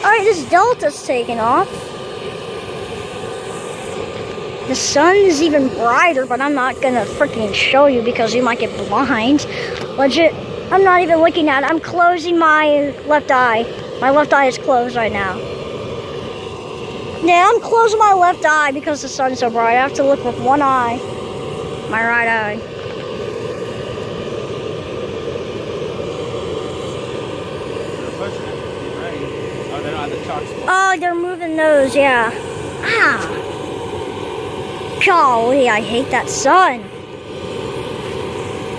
Alright, this Delta's taking off. The sun is even brighter, but I'm not gonna freaking show you because you might get blind. Legit, I'm not even looking at it. I'm closing my left eye. My left eye is closed right now. Yeah, I'm closing my left eye because the sun's so bright. I have to look with one eye. My right eye. Oh, they're moving those, yeah. Ah. Golly, I hate that sun.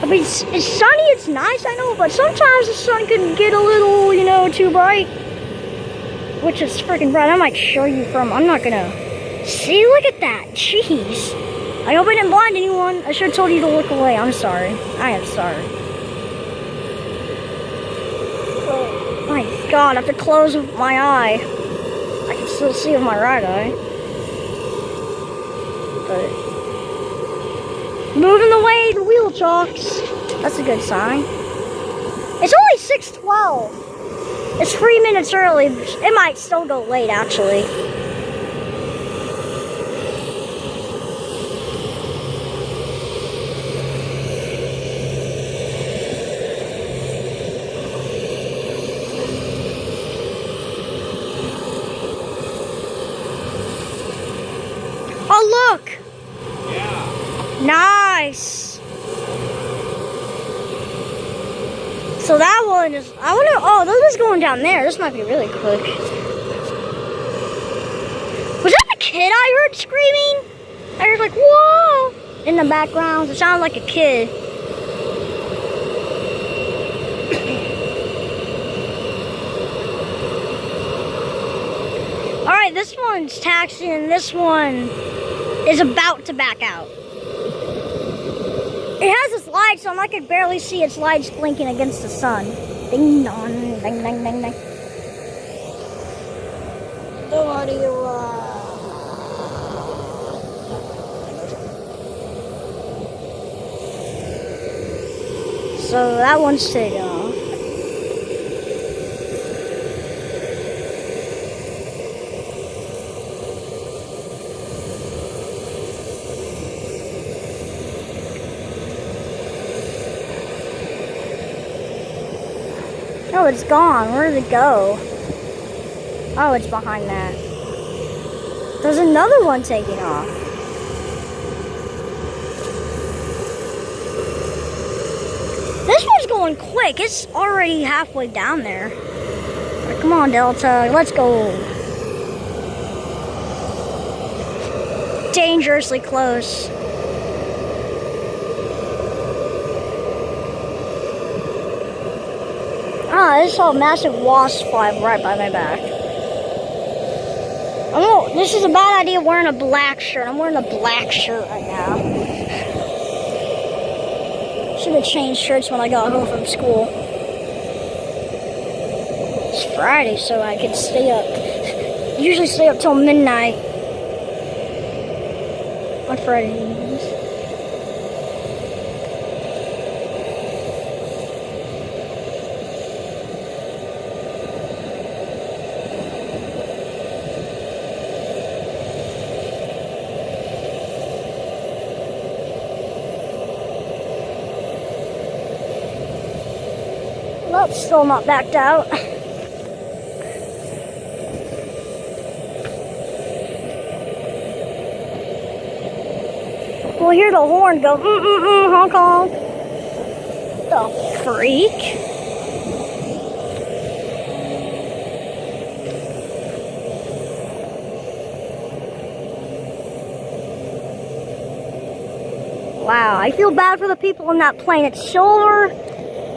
I mean, it's sunny, it's nice, I know, but sometimes the sun can get a little, you know, too bright. Which is freaking bright. I might show you from, I'm not gonna. See, look at that. Jeez. I hope I didn't blind anyone. I should have told you to look away. I'm sorry. I am sorry. Oh my God, I have to close my eye. I can still see with my right eye. But moving away the wheel chalks. That's a good sign. It's only 6:12. It's 3 minutes early. It might still go late, actually. Oh, look! Yeah. Nice! So that one is, I wonder, oh, this is going down there. This might be really quick. Was that the kid I heard screaming? I heard like, whoa! In the background. It sounded like a kid. Alright, this one's taxiing and this one is about to back out. It has its lights on. I could barely see its lights blinking against the sun. Ding dong, ding ding ding ding. So that one's taken off. Oh, it's gone. Where did it go? Oh, it's behind that. There's another one taking off. This one's going quick. It's already halfway down there. Right, come on, Delta. Let's go. Dangerously close. Ah, I saw a massive wasp fly right by my back. Oh, this is a bad idea wearing a black shirt. I'm wearing a black shirt right now. Should have changed shirts when I got home from school. It's Friday, so I could stay up. Usually stay up till midnight on Friday evenings. Well, it's still not backed out. We'll hear the horn go, honk honk. The freak. Wow, I feel bad for the people in that plane. It's solar.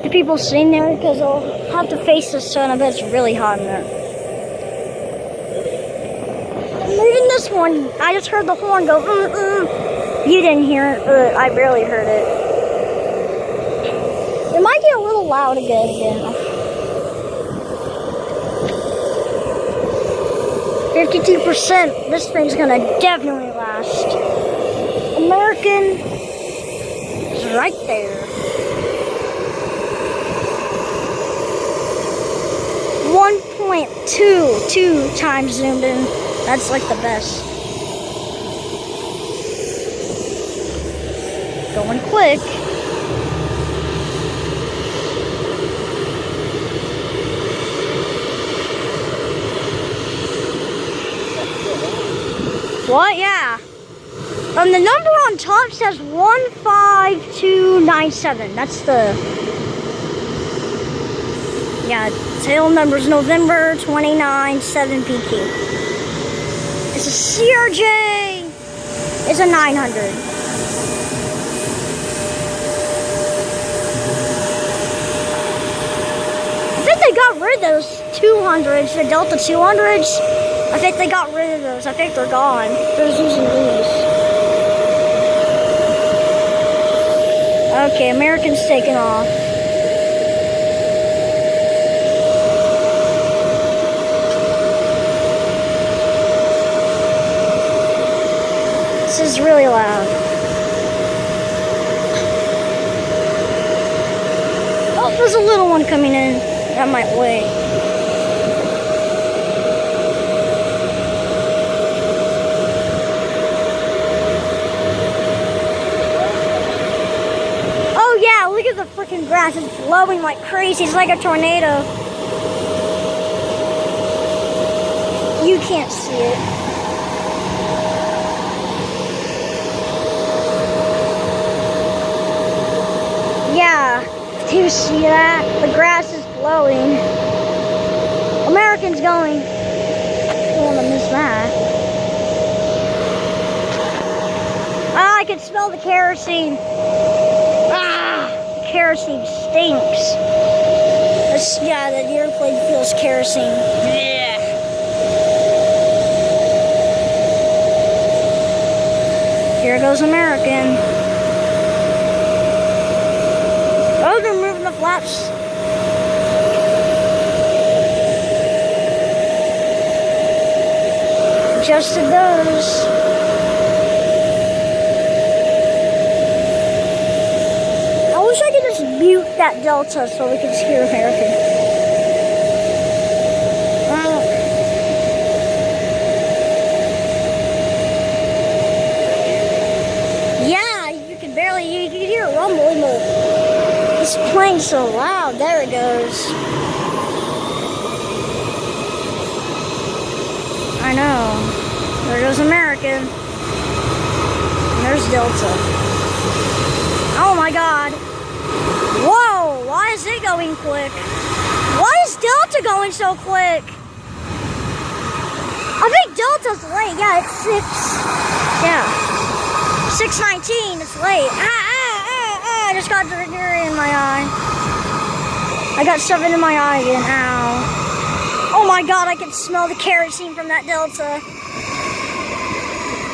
The people sitting there because they'll have to face the sun. I bet it's really hot in there. Even this one, I just heard the horn go, You didn't hear it, but I barely heard it. It might get a little loud again. 52%. This thing's gonna definitely last. American is right there. 1. definitely two times zoomed in. That's like the best. Going quick. What? Yeah. The number on top says 15297. That's the... Yeah, tail number's November 29, 7 PQ. It's a CRJ. It's a 900. I think they got rid of those 200s, the Delta 200s. I think they got rid of those. I think they're gone. They're using these. Okay, American's taking off. This is really loud. Oh, there's a little one coming in. That might wait. Oh yeah, look at the freaking grass. It's blowing like crazy. It's like a tornado. You can't see it. Yeah, do you see that? The grass is blowing. American's going. I don't want to miss that. Ah, I can smell the kerosene. Ah, the kerosene stinks. Yeah, the airplane feels kerosene. Yeah. Here goes American. Oh, they're moving the flaps. Adjusted those. I wish I could just mute that Delta so we could hear American. Yeah, you can barely, you can hear it rumbling, but it's playing so loud. There it goes. I know. There goes American. And there's Delta. Oh my God. Whoa, why is it going quick? Why is Delta going so quick? I think Delta's late. Yeah, it's 6. Yeah. 6:19, it's late. I just got dirt in my eye. I got stuff in my eye again. Ow. Oh my God, I can smell the kerosene from that Delta.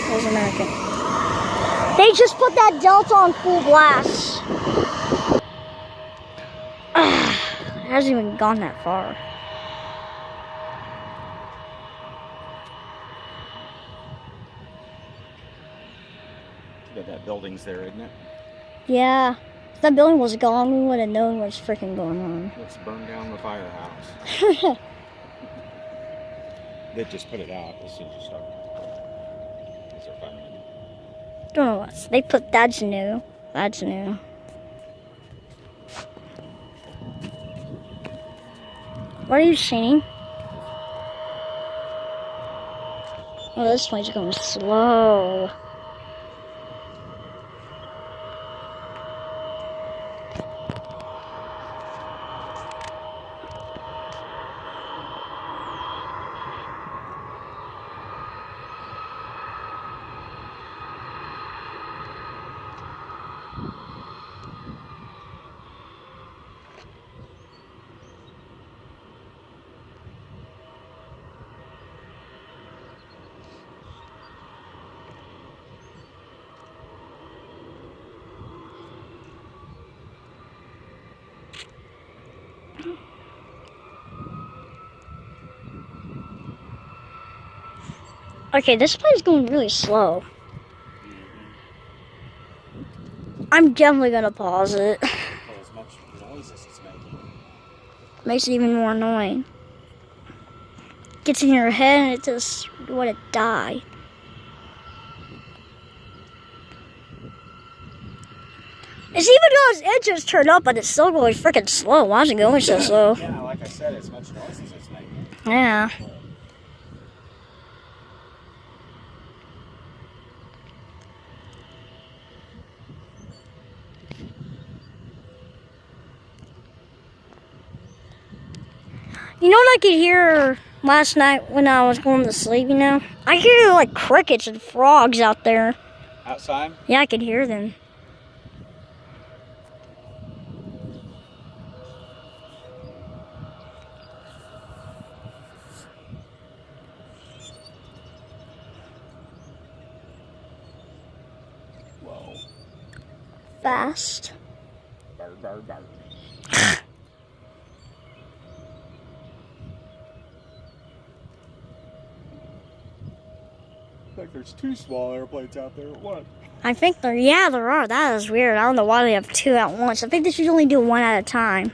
There's American. They just put that Delta on full blast. It hasn't even gone that far. Yeah, that building's there, isn't it? Yeah. If that building was gone, we would have known what's freaking going on. Let's burn down the firehouse. They just put it out as soon as you start. These are fun. Don't know what. They put that's new. That's new. What are you seeing? Oh, this plane's going slow. Okay, this plane's going really slow. I'm definitely gonna pause it. Well, as much noise as it's making. Makes it even more annoying. gets in your head and it just you want to die. It's even though its engines turned up, but it's still going freaking slow. Why is it going so slow? Yeah, like I said, it's much noise as it's making. Yeah. You know what I could hear last night when I was going to sleep, you know? I hear like crickets and frogs out there. Outside? Yeah, I could hear them. Whoa. Fast. Burr, burr, burr. Like there's 2 small airplanes out there at once. I think there are. That is weird. I don't know why they have 2 at once. I think they should only do 1 at a time.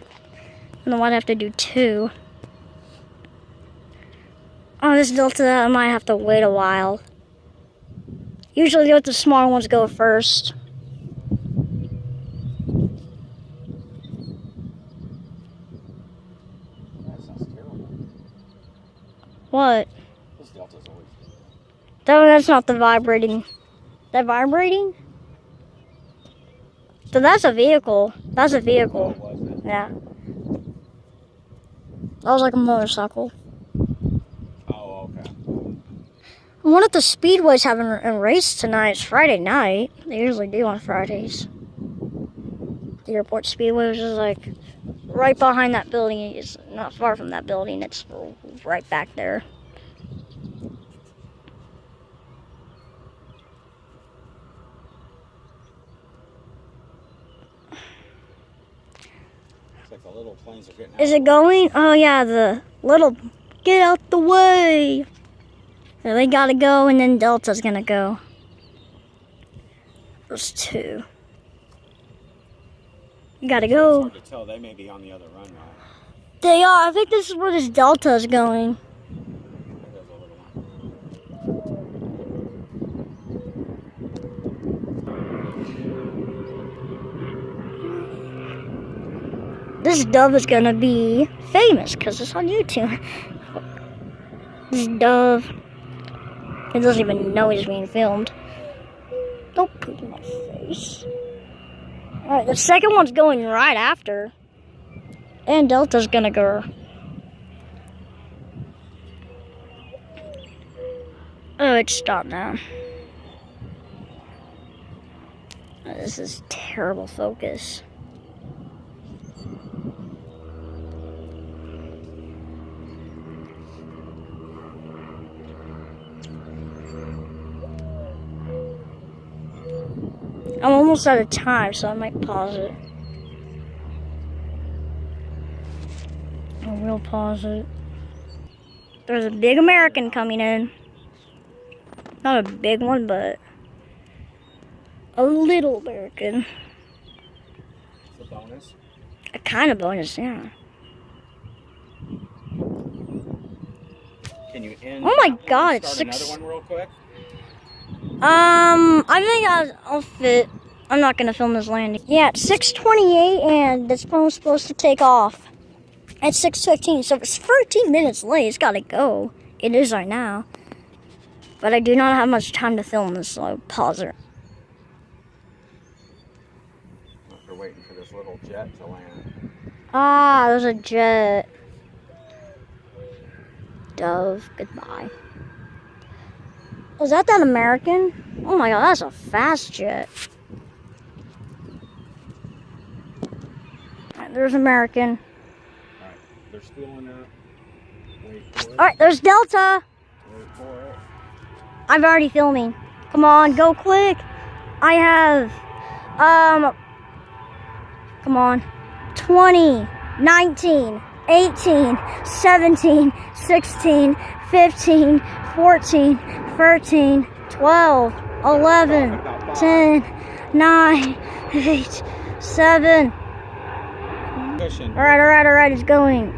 I don't know why they have to do 2. Oh, this Delta, I might have to wait a while. Usually they let the smaller ones go first. That sounds terrible. What? This Delta's always... No, that's not the vibrating. That vibrating? So that's a vehicle. That's a vehicle. Oh, was it? Yeah. That was like a motorcycle. Oh, okay. I wonder if the Speedway's having a race tonight. It's Friday night. They usually do on Fridays. The airport Speedway, which is like right behind that building. It's not far from that building. It's right back there. It's like the little planes are getting out. Is it going? Oh yeah, the little, get out the way. So they gotta go and then Delta's gonna go. There's 2. You gotta It's go. hard to tell. They may be on the other runway. They are. I think this is where this Delta is going. There goes a little one. This dove is gonna be famous because it's on YouTube. This dove. He doesn't even know he's being filmed. Don't poop in my face. Alright, the second one's going right after. And Delta's gonna go. Oh, it stopped now. Oh, this is terrible focus. I'm almost out of time, so I might pause it. I will pause it. There's a big American coming in. Not a big one, but a little American. It's a bonus. A kind of bonus, yeah. Can you end? Oh my that one God, and it's start 6. another one real quick? I think I'll fit. I'm not gonna film this landing. Yeah, it's 6:28 and this phone's supposed to take off at 6:15. So if it's 13 minutes late, it's gotta go. It is right now. But I do not have much time to film this, so I'll pause it. After waiting for this little jet to land. Ah, there's a jet. Dove, goodbye. Was that American? Oh my God, that's a fast jet. Alright, there's American. Alright, they're spooling up. Wait for it. Alright, there's Delta. Wait for it. I'm already filming. Come on, go quick. I have, come on. 20, 19, 18, 17, 16, 15, 14, 13, 12, 11, 10, 9, 8, 7. Cushion. Alright, it's going.